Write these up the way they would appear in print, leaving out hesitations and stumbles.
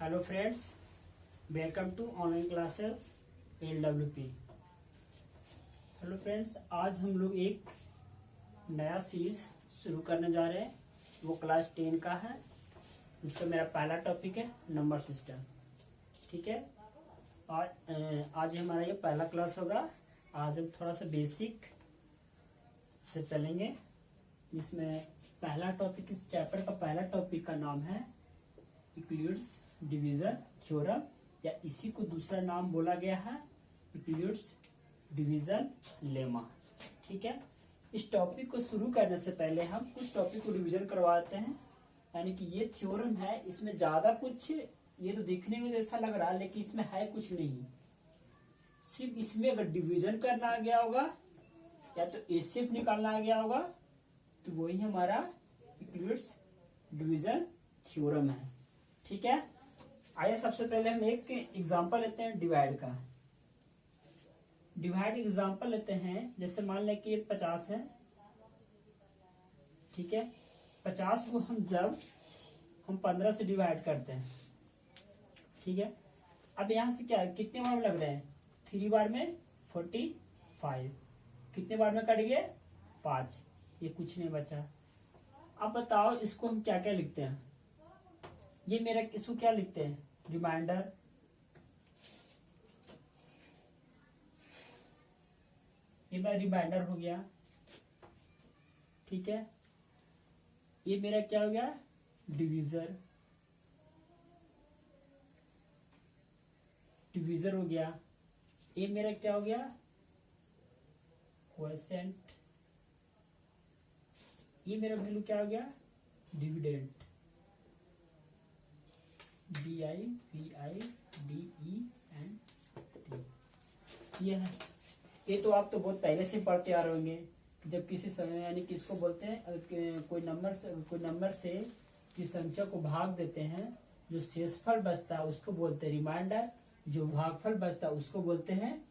Hello friends, welcome to online classes LWP। Hello friends, आज हम लोग एक नया सीरीज शुरू करने जा रहे हैं। वो क्लास 10 का है। उससे मेरा पहला टॉपिक है नंबर सिस्टम। ठीक है, और आज हमारा ये पहला क्लास होगा। आज हम थोड़ा सा बेसिक से चलेंगे। इसमें पहला टॉपिक, इस चैप्टर का पहला टॉपिक का नाम है यूक्लिड्स डिवीजन थ्योरम, या इसी को दूसरा नाम बोला गया है यूक्लिड्स डिवीजन लेमा। ठीक है, इस टॉपिक को शुरू करने से पहले हम कुछ टॉपिक को रिवीजन करवाते हैं। यानी कि ये थ्योरम है, इसमें ज्यादा कुछ, ये तो देखने में ऐसा लग रहा है लेकिन इसमें है कुछ नहीं। सिर्फ इसमें अगर डिवीजन करना आ गया होगा या तो एचसीएफ निकालना आ गया होगा तो वही हमारा यूक्लिड्स डिवीजन थ्योरम है। ठीक है, आइए सबसे पहले हम एक एग्जांपल लेते हैं डिवाइड का। डिवाइड एग्जांपल लेते हैं। जैसे मान लें कि 50 है। ठीक है, 50 को हम 15 से डिवाइड करते हैं। ठीक है, अब यहां से क्या कितने बार लग रहे हैं? 3 बार में 45। कितने बार में कट गए? 5। ये कुछ नहीं बचा। अब बताओ इसको हम क्या क्या लिखते हैं? ये मेरा इसको क्या लिखते हैं? रिमाइंडर। ये मेरा रिमाइंडर हो गया। ठीक है, ये मेरा क्या हो गया? डिवीजर। डिवीजर हो गया। ये मेरा क्या हो गया? क्वोशिएंट। ये मेरा वैल्यू क्या हो गया? डिविडेंड। DIVIDENT। ये है। ये तो आप तो बहुत पहले से पढ़ते आ रहे होंगे। जब किसी यानी किसको बोलते हैं, कोई नंबर से किसी संख्या को भाग देते हैं, जो शेषफल बचता है उसको बोलते हैं रिमाइंडर। जो भागफल बचता है उसको बोलते हैं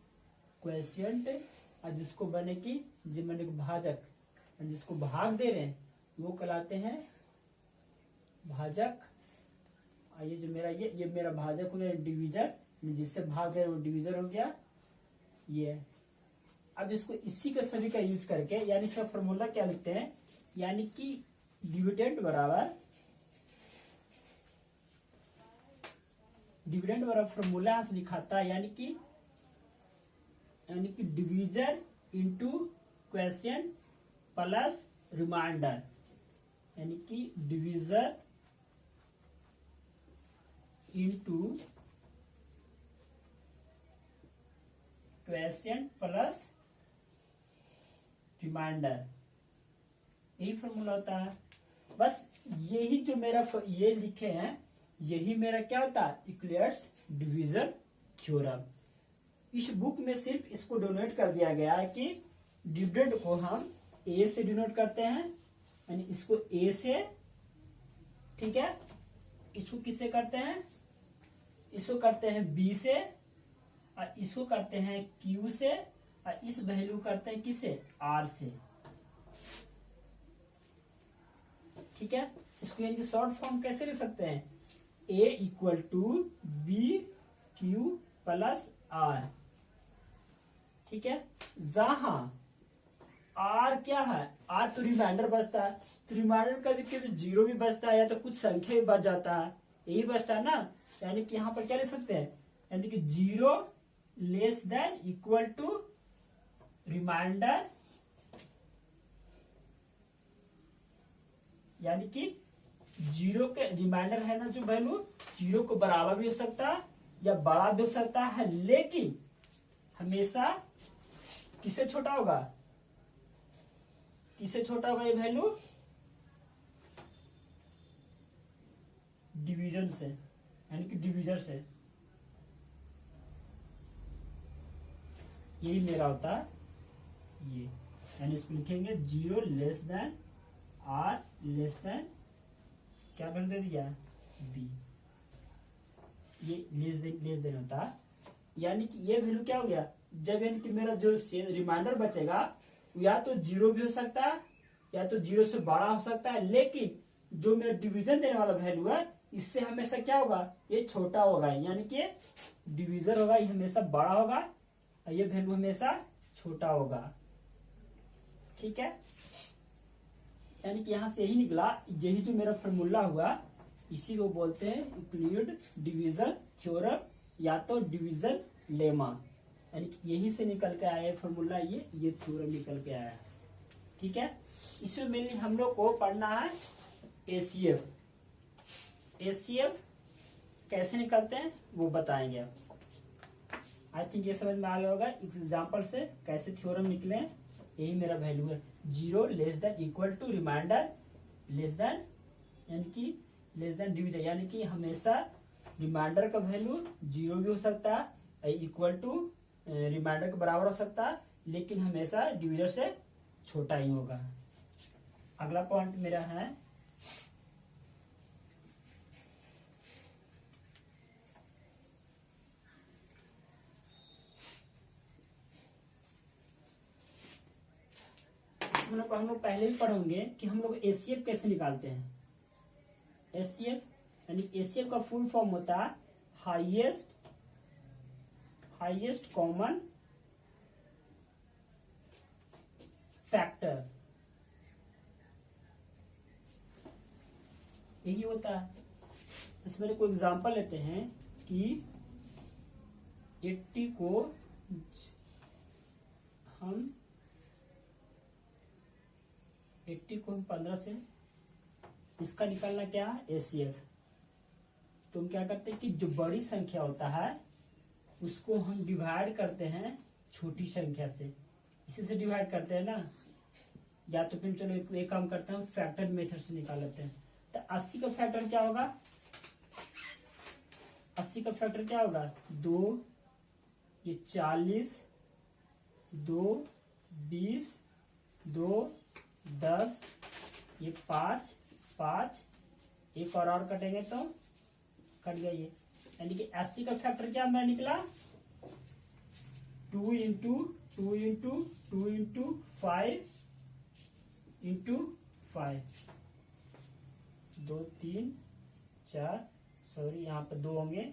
क्वोशिएंट। और जिसको बने की भाजक, जिसको भाग दे रहे हैं वो कहलाते हैं भाजक। ये जो मेरा ये मेरा भाजक हो गया डिवीजर, जिससे भाग है वो डिवीजर हो गया। ये अब इसको इसी का सभी का यूज करके, यानी इसका फॉर्मूला क्या लिखते हैं? यानी कि डिविडेंड बराबर फॉर्मूला यहां से लिखाता है। यानी कि divisor into quotient plus remainder. यानी कि divisor into quotient plus remainder, यही फॉर्मूला होता है। बस यही जो मेरा ये लिखे हैं, यही मेरा क्या होता है? Euclid's division theorem. इस बुक में सिर्फ इसको डोनेट कर दिया गया है कि डिविडेंड को हम ए से डिनोट करते हैं, यानी इसको ए से। ठीक है, इसको किससे करते हैं? इसको करते हैं बी से, और इसको करते हैं क्यू से, और इस वैल्यू करते हैं किसे? आर से। ठीक है, इसको यानी कि शॉर्ट फॉर्म कैसे लिख सकते हैं? A equal to B Q plus R. ठीक है, जहां आर क्या है? आर तो रिमाइंडर बचता है। तो रिमाइंडर कभी कभी 0 भी बचता है, या तो कुछ संख्या भी बच जाता है, यही बचता है ना। यानी कि यहां पर क्या लिख सकते हैं? यानी कि 0 less than equal to remainder, यानी कि 0 के रिमाइंडर है ना जो वैल्यू, 0 को बराबर भी हो सकता है या बड़ा भी हो सकता है, लेकिन हमेशा किससे छोटा होगा? किससे छोटा होगा ये वैल्यू? डिवीजन से, यानी कि डिवीजर से। यही मेरा होता है ये। यानी इसको लिखेंगे 0 less than R less than क्या वैल्यू दे दिया? बी। ये लेस देन होता है। यानी कि ये वैल्यू क्या हो गया? जब यानी कि मेरा जो रिमाइंडर बचेगा या तो 0 भी हो सकता है या तो 0 से बड़ा हो सकता है, लेकिन जो मेरा डिवीजन देने वाला वैल्यू है इससे हमेशा क्या होगा, ये छोटा होगा, यानी कि डिवीजर होगा ये हमेशा बड़ा होगा और ये वैल्यू हमेशा छोटा होगा। ठीक है, यानी कि यहां से यही निकला, यही जो मेरा फॉर्मूला हुआ इसी को बोलते हैं यूक्लिड डिवीजन थ्योरम या तो डिवीजन लेमा, यानी कि यही से निकल के आया फॉर्मूला, ये थ्योरम निकल के आया। ठीक है, इसमें मेनली हम लोग को पढ़ना है एसीएफ। एसीएफ कैसे निकलते हैं वो बताएंगे अब। आई थिंक ये समझ में आ गया होगा एग्जाम्पल से कैसे थ्योरम निकले। यही मेरा वैल्यू है 0 less than equal to remainder less than, यानी कि लेस देन डिवीजर, यानी कि हमेशा रिमाइंडर का वैल्यू 0 भी हो सकता है, इक्वल टू रिमाइंडर के बराबर हो सकता है, लेकिन हमेशा डिवीजर से छोटा ही होगा। अगला पॉइंट मेरा है हम लोग पहले भी पढ़ेंगे कि हम लोग एसीएफ कैसे निकालते हैं। एसीएफ यानी एसीएफ का फुल फॉर्म होता है हाईएस्ट कॉमन फैक्टर, यही होता है। इसमें कोई एग्जांपल लेते हैं कि 80 को हम 15 से, इसका निकालना क्या है एसीएफ। तो हम क्या करते हैं कि जो बड़ी संख्या होता है उसको हम डिवाइड करते हैं छोटी संख्या से, इसी से डिवाइड करते हैं ना, या तो फिर चलो एक काम करते हैं फैक्टर मेथड से निकाल लेते हैं। तो 80 का फैक्टर क्या होगा, 80 का फैक्टर क्या होगा 2, ये 40, 2 20, 2 10, ये 5 5, एक और कटेंगे तो कट गया ये, यानी कि 80 का फैक्टर क्या मेरा निकला 2 into 2 into 2 into 5 into 5, 2 3 4, sorry यहाँ पर 2 होंगे,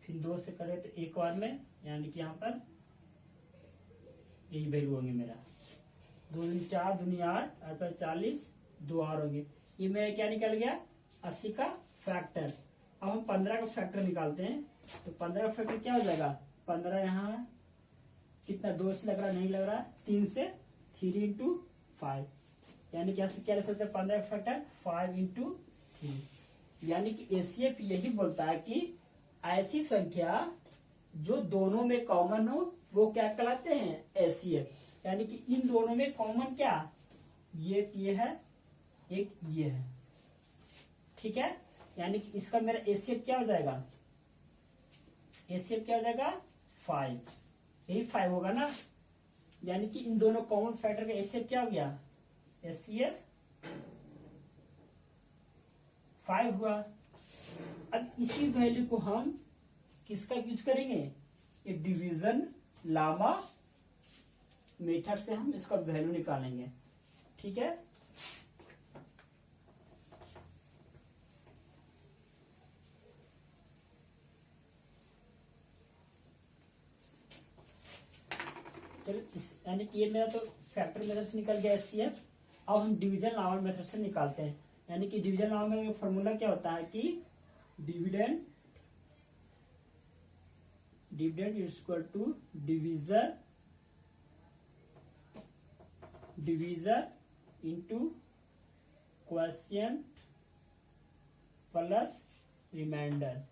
फिर 2 से करें तो एक और में, यानी कि यहाँ पर यही वैल्यू होंगे मेरा 2 दूनी 4 दूनी 8 8 40, 2 और होंगे। ये मेरा क्या निकल गया 80 का फैक्टर। अब हम 15 का फैक्टर निकालते हैं, तो 15 का फैक्टर क्या हो जाएगा 15 यहाँ कितना 2 से लग रहा नहीं लग रहा 3 से 3 इंटू 5, यानी कि यहाँ से क्या लिख सकते हैं 15 का फैक्टर 5 इंटू 3, यानी कि एसीएफ यही बोलता है कि ऐसी संख्या जो दोनों में कॉमन हो वो क्या कहलाते हैं एसीएफ, यानी कि इन दोनों में कॉमन क्या ये है एक ये है। ठीक है, यानी कि इसका मेरा एसीएफ क्या हो जाएगा, एसीएफ क्या हो जाएगा 5, यही 5 होगा ना, यानी कि इन दोनों कॉमन फैक्टर का एसीएफ क्या हो गया एसीएफ 5 हुआ। अब इसी वैल्यू को हम किसका यूज करेंगे, ये डिवीजन लामा मेथड से हम इसका वैल्यू निकालेंगे। ठीक है, चलो यानी कि ये मेरा तो फैक्टर मेथड से निकल गया एचसीएफ। अब हम डिवीजन लामा मेथड से निकालते हैं, यानी कि डिवीजन लामा में फॉर्मूला क्या होता है कि dividend is equal to divisor into quotient plus remainder,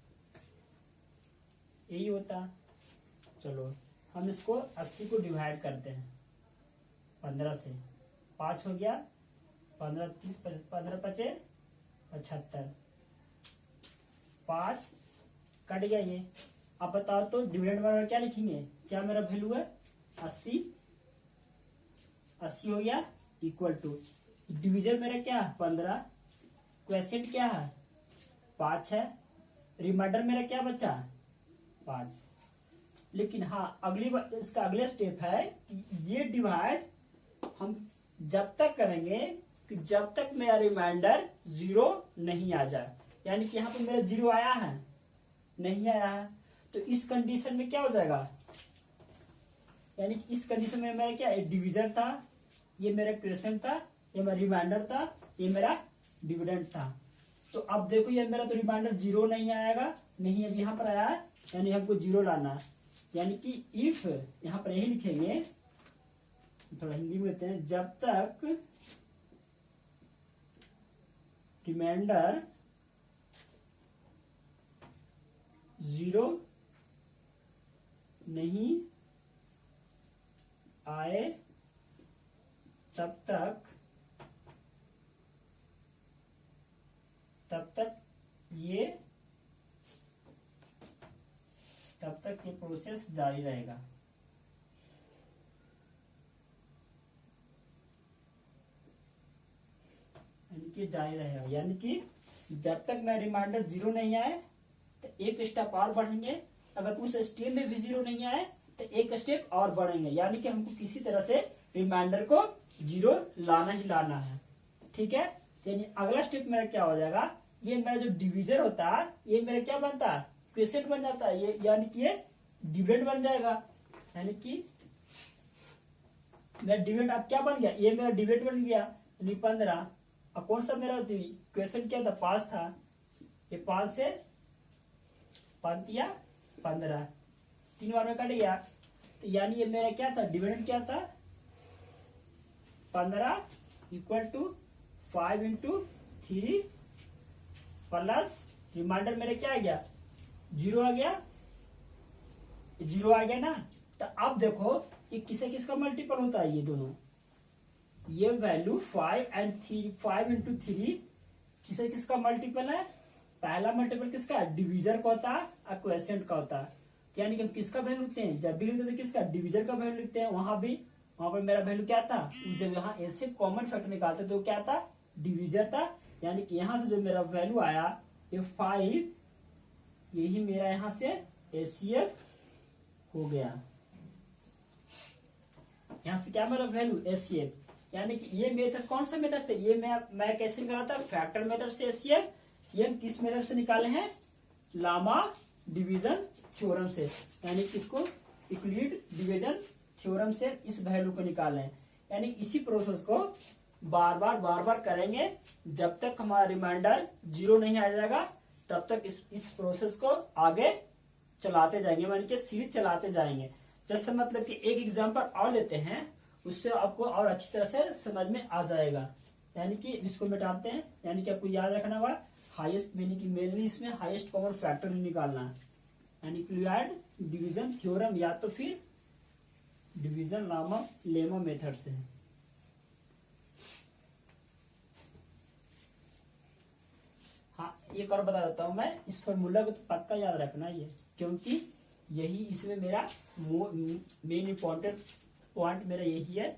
यही होता। चलो हम इसको 80 को डिवाइड करते हैं 15 से, 5 हो गया 15 30 15 पचे 75, 5 कट गया ये। अब बताओ तो डिविडेंड बराबर क्या लिखेंगे, क्या मेरा वैल्यू है 80 हो गया इक्वल टू डिवीजन मेरा क्या 15, क्वोशिएंट क्या है 5 है, रिमाइंडर मेरा क्या बचा 5। लेकिन हाँ अगली बार इसका अगले स्टेप है कि ये डिवाइड हम जब तक करेंगे कि जब तक मेरा रिमाइंडर 0 नहीं आ जाए, यानी कि यहाँ पर मेरा 0 आया है, नहीं आया है, तो इस कंडीशन में क्या हो जाएगा, यानी कि इस कंडीशन में मेरा क्या डिविजन था, ये मेरा क्वेश्चन था, ये मेरा रिमाइंडर था, ये मेरा डिविडेंड था। तो अब देखो ये मेरा तो रिमाइंडर 0 नहीं आएगा, नहीं अब यहाँ पर आया है, यानी हमको 0 लाना है। यानी कि इफ यहाँ पर यही लिखेंगे, थोड़ा हिंदी में लेते हैं, जब तक रिमाइंडर 0 नहीं आए तब तक ये प्रोसेस जारी रहेगा। यानी कि जारी रहेगा, यानी कि जब तक मैं रिमाइंडर 0 नहीं आए तो एक स्टेप और बढ़ेंगे, अगर उस स्टेप में भी 0 नहीं आए तो एक स्टेप और बढ़ेंगे, यानी कि हमको किसी तरह से रिमाइंडर को 0 लाना ही लाना है। ठीक है, यानी अगला स्टेप मेरा क्या हो जाएगा, ये मेरा जो डिवीजन होता है ये मेरा क्या बनता है, क्वेश्चन बन जाता है, ये यानी कि ये डिविडेंड बन जाएगा। यानी कि मेरा डिविडेंड अब क्या बन गया, ये मेरा डिविडेंड बन गया, यानी 15। अब कौन सा मेरा क्वेश्चन क्या था, 5 था, ये 5 से 5 या 15, 3 बार में कट गया, तो यानी ये मेरा क्या था, डिविडेंड क्या था, 15 equal to 5 into 3 plus remainder मेरे क्या आ गया, 0 आ गया, 0 आ गया ना। तो अब देखो ये किसे किसका मल्टीपल होता है, ये दोनों, ये वैल्यू 5 एंड 3, 5 इंटू 3 किसे किसका मल्टीपल है, पहला मल्टीपल किसका, डिवीजर का होता है और क्वेश्चन का होता है। यानी कि हम किसका वैल्यू लिखते हैं, जब भी लिखते हैं किसका, डिवीजर का वैल्यू लिखते हैं, वहां पर मेरा वैल्यू क्या था, जब यहाँ ऐसे कॉमन फैक्टर निकालते तो क्या था, डिवीजर था। यानी कि यहाँ से जो मेरा वैल्यू आया ये 5, यही मेरा यहाँ से एचसीएफ हो गया, यहाँ से क्या मेरा वैल्यू एचसीएफ। यानी कि ये मेथड कौन सा मेथड था, ये मैं कैसे निकाला था, फैक्टर मेथड से एचसीएफ। ये हम किस मेथड से निकाले हैं, लामा डिवीजन थ्योरम से, यानी किसको, यूक्लिड डिवीजन थ्योरम से इस वैल्यू को निकाले हैं। यानी इसी प्रोसेस को बार बार करेंगे जब तक हमारा रिमाइंडर 0 नहीं आ जाएगा, तब तक इस प्रोसेस को आगे चलाते जाएंगे, यानी कि सीरीज चलाते जाएंगे। जैसे मतलब कि एक एग्जांपल और लेते हैं, उससे आपको और अच्छी तरह से समझ में आ जाएगा। यानी कि इसको मिटाते हैं, यानी कि आपको याद रखना होगा हाईएस्ट, यानी कि मेनली इसमें हाईएस्ट कॉमन फैक्टर निकालना है, यानी यूक्लिड डिवीजन थ्योरम या तो फिर डिवीजन लेमा मेथड से। हाँ, एक और बता देता हूं मैं, इस फॉर्मूला को तो पक्का याद रखना ये, क्योंकि यही इसमें मेरा मेन इंपॉर्टेंट पॉइंट मेरा यही है,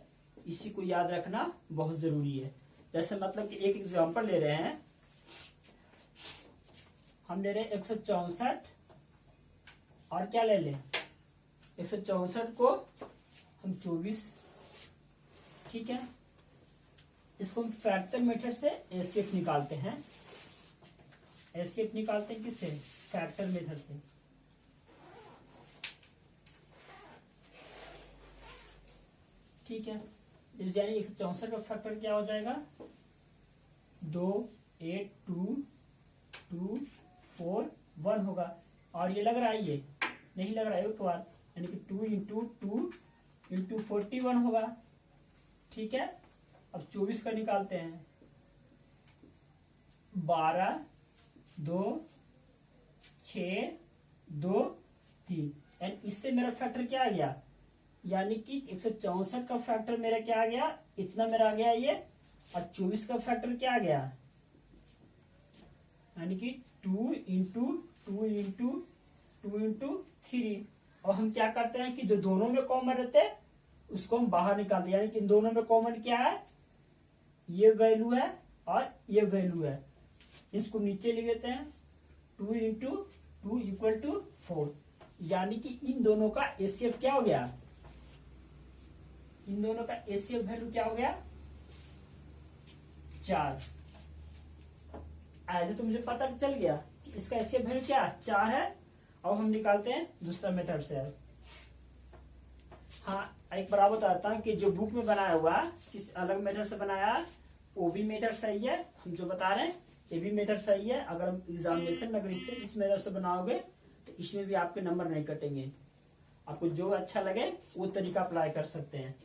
इसी को याद रखना बहुत जरूरी है। जैसे मतलब कि एक एग्जांपल ले रहे हैं, हम ले रहे हैं 164 और क्या ले लें, 164 को हम 24, ठीक है, इसको हम फैक्टर मेथड से एचसीएफ निकालते हैं। एचसीएफ निकालते हैं किससे, फैक्टर मेथड से। ठीक है, यानी 164 का फैक्टर क्या हो जाएगा, 2 8 2 2 4 1 होगा। और ये लग रहा है, ये नहीं लग रहा है एक बार, यानी कि 2 इंटू 2 इंटू 41 होगा। ठीक है, अब 24 का निकालते हैं, 12 2 6 2 3, एंड इससे मेरा फैक्टर क्या आ गया, यानी कि 164 का फैक्टर मेरा क्या आ गया, इतना मेरा आ गया ये, और 24 का फैक्टर क्या आ गया, यानी कि 2 इंटू 2 इंटू 2 इंटू 3। और हम क्या करते हैं कि जो दोनों में कॉमन रहते हैं उसको हम बाहर निकालते हैं, यानी कि इन दोनों में कॉमन क्या है, ये वैल्यू है और ये वैल्यू है, इसको नीचे लिख देते हैं, 2 इंटू 2 इक्वल टू 4। यानी कि इन दोनों का एचसीएफ क्या हो गया, इन दोनों का एचसीएफ वैल्यू क्या हो गया, 4। ऐसे तो मुझे पता चल गया कि इसका एचसीएफ वैल्यू क्या 4 है। अब हम निकालते हैं दूसरा मेथड से। हाँ, एक बार बताता हूँ कि जो बुक में बनाया हुआ किस अलग मेथड से बनाया, वो भी मेथड सही है, हम जो बता रहे हैं ये भी मेथड सही है। अगर एग्जामिनेशन में अगर इस मेथड से बनाओगे तो इसमें भी आपके नंबर नहीं कटेंगे। आपको जो अच्छा लगे वो तरीका अप्लाई कर सकते हैं।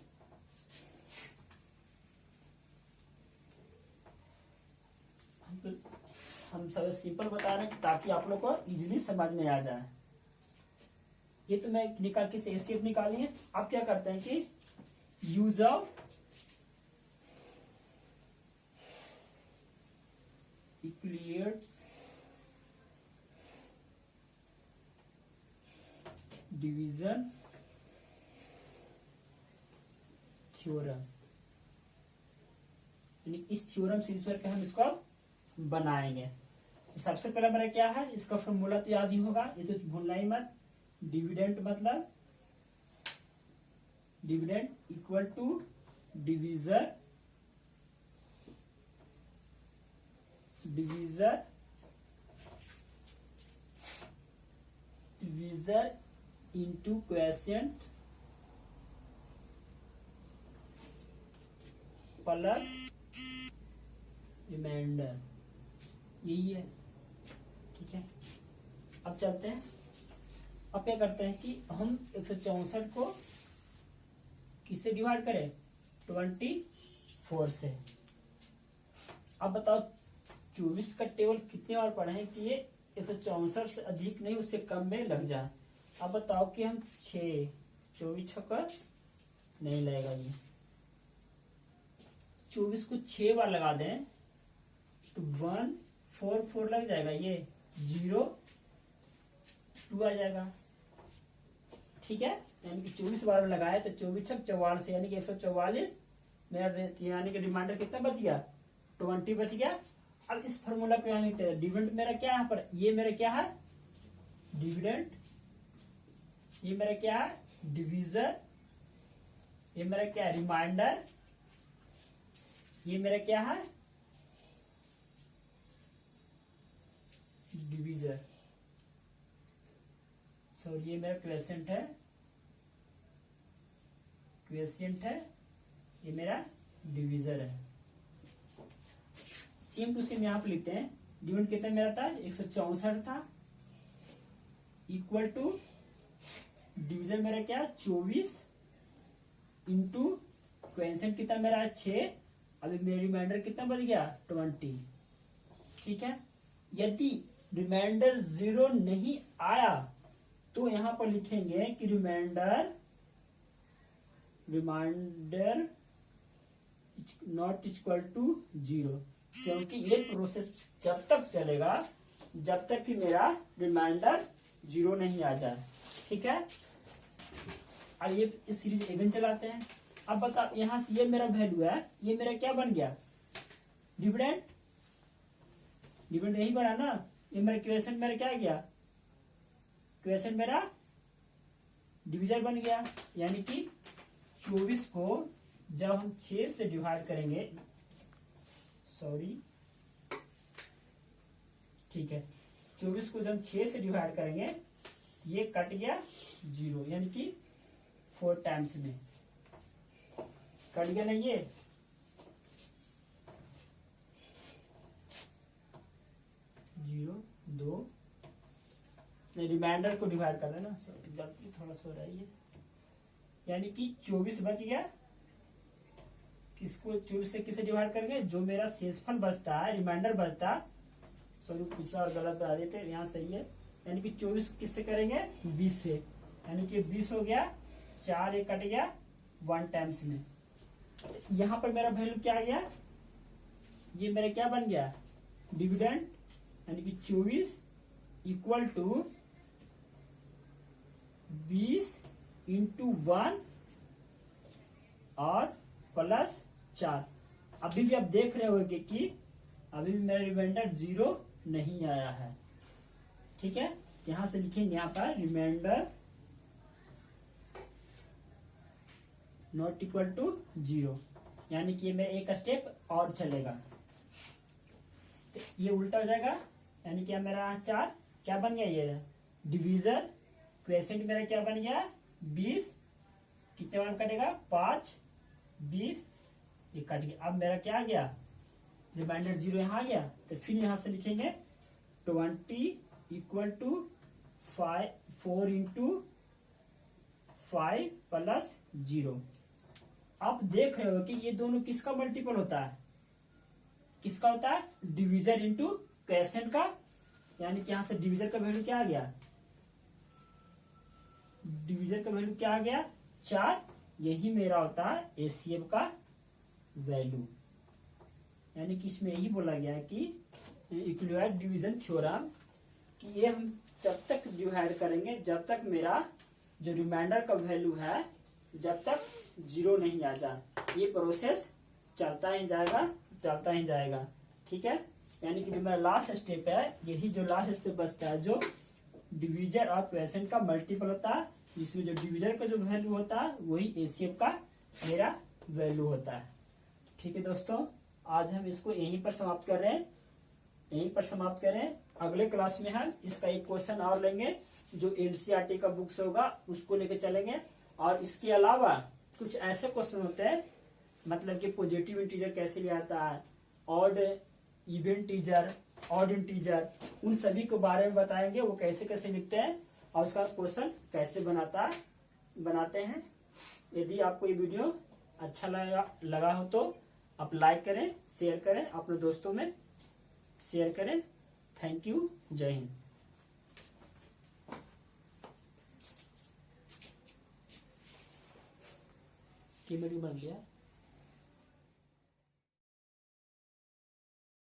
हम सब सिंपल बता रहे हैं ताकि आप लोग को इजीली समझ में आ जाए। ये तो मैं निकाल के एचसीएफ निकाली है। आप क्या करते हैं कि use of Euclid's division theorem, इस थ्योरम से यूज करके हम इसको बनाएंगे। तो सबसे पहला मेरा क्या है, इसका फॉर्मूला तो याद ही होगा, ये तो भूलना ही मत। डिविडेंड मतलब dividend equal to divisor divisor divisor into question plus remainder, यही है। ठीक है, अब चलते हैं। अब क्या करते हैं कि हम 164 को किससे डिवाइड करें, 24 से। अब बताओ 24 का टेबल कितने बार पढ़े हैं कि ये 164 से अधिक नहीं उससे कम में लग जाए। अब बताओ कि हम 6 24 छक्कर नहीं लगेगा, ये 24 को 6 बार लगा दें तो 1 4 4 लग जाएगा, ये 0 2 आ जाएगा। ठीक है, यानी कि 24 बार में लगाए तो 24 छक 44 यानी कि 144 मेरा, यानी कि रिमाइंडर कितना बच गया, 20 बच गया। अब इस फॉर्मूला को यहाँ लिखते हैं। डिविडेंड मेरा क्या है यहाँ पर, ये मेरा क्या है डिविडेंड, ये मेरा क्या है डिवीजर, ये मेरा क्या है रिमाइंडर, ये मेरा क्या है डिवीजर, सॉरी ये मेरा क्वेश्चन है, ये मेरा डिवीजर है। सेम टू सेम यहाँ पे लिखते हैं। डिविडेंड कितना मेरा था 164 था, इक्वल टू डिवीजन मेरा क्या 24 इंटू क्वेश्चन कितना मेरा है 6। अभी मेरा रिमाइंडर कितना बच गया 20। ठीक है, यदि रिमाइंडर 0 नहीं आया तो यहां पर लिखेंगे कि रिमाइंडर नॉट इक्वल टू 0, क्योंकि ये प्रोसेस जब तक चलेगा जब तक कि मेरा रिमाइंडर 0 नहीं आ जाए। ठीक है, और ये इस सीरीज इवन चलाते हैं। अब बता, यहां से ये मेरा वैल्यू है, ये मेरा क्या बन गया डिविडेंड, डिविडेंड यही बना ना। ये मेरा क्वेश्चन मेरा क्या गया, क्वेश्चन मेरा डिवीजर बन गया। यानी कि 24 को जब हम 6 से डिवाइड करेंगे, सॉरी ठीक है, 24 को जब हम 6 से डिवाइड करेंगे ये कट गया 0, यानी कि 4 टाइम्स में कट गया नहीं, ये 0 2 नहीं, रिमाइंडर को डिवाइड कर देना, गलती थोड़ा सा हो रही है। यानी कि 24 बच गया, किसको 24 से किसे डिवाइड करेंगे, जो मेरा शेषफल बचता है रिमाइंडर बचता, सॉरी पिछला और गलत बता देते, यहाँ सही है। यानी कि 24 किससे करेंगे 20 से, यानी कि 20 हो गया, 4 ये कट गया 1 टाइम्स में। यहाँ पर मेरा वैल्यू क्या आ गया, ये मेरा क्या बन गया डिविडेंड, यानी कि 24 इक्वल टू 20 इंटू 1 और प्लस 4। अभी भी आप देख रहे होगे कि अभी भी मेरा रिमाइंडर 0 नहीं आया है। ठीक है, यहां से लिखेंगे यहाँ पर रिमाइंडर नॉट इक्वल टू 0, यानी कि मैं एक स्टेप और चलेगा। तो ये उल्टा हो जाएगा, यानी क्या मेरा 4 क्या बन गया, ये डिवीजर क्वेश्चन मेरा क्या बन गया 20, कितने बार कटेगा 5 20, ये कट गया। अब मेरा क्या आ गया, रिमाइंडर 0 यहाँ आ गया। तो फिर यहां से लिखेंगे 20 इक्वल टू 4 इंटू 5 प्लस 0। आप देख रहे हो कि ये दोनों किसका मल्टीपल होता है, किसका होता है, डिवीजर इंटू क्वेश्चन का, यानी कि यहां से डिवीजर का वैल्यू क्या आ गया, डिवीजर का वैल्यू क्या आ गया 4। यही मेरा होता है एचसीएफ का वैल्यू, यानी कि इसमें यही बोला गया है कि इक्विवेलेंट डिवीजन थ्योरम कि ये हम जब तक डिवाइड करेंगे जब तक मेरा जो रिमाइंडर का वैल्यू है जब तक 0 नहीं आ जाए, ये प्रोसेस चलता ही जाएगा चलता ही जाएगा। ठीक है, यानी कि जो मेरा लास्ट स्टेप है, यही जो लास्ट स्टेप बचता है जो डिवीजर और क्वेश्चन का मल्टीपल होता है, जिसमें जो डिवीजर का जो वैल्यू होता है वही एचसीएफ का मेरा वैल्यू होता है। ठीक है दोस्तों, आज हम इसको यहीं पर समाप्त कर रहे हैं, यहीं पर समाप्त करें। अगले क्लास में हम इसका एक क्वेश्चन और लेंगे जो एनसीईआरटी का बुक्स होगा उसको लेके चलेंगे। और इसके अलावा कुछ ऐसे क्वेश्चन होते हैं, मतलब कि पॉजिटिव इंटीजर कैसे लिया जाता है, odd even integer, odd integer, उन सभी के बारे में बताएंगे, वो कैसे कैसे लिखते हैं और उसका क्वेश्चन कैसे बनाते हैं। यदि आपको ये वीडियो अच्छा लगा हो तो आप लाइक करें, शेयर करें, अपने दोस्तों में शेयर करें। थैंक यू, जय हिंद। कीमत बन गया।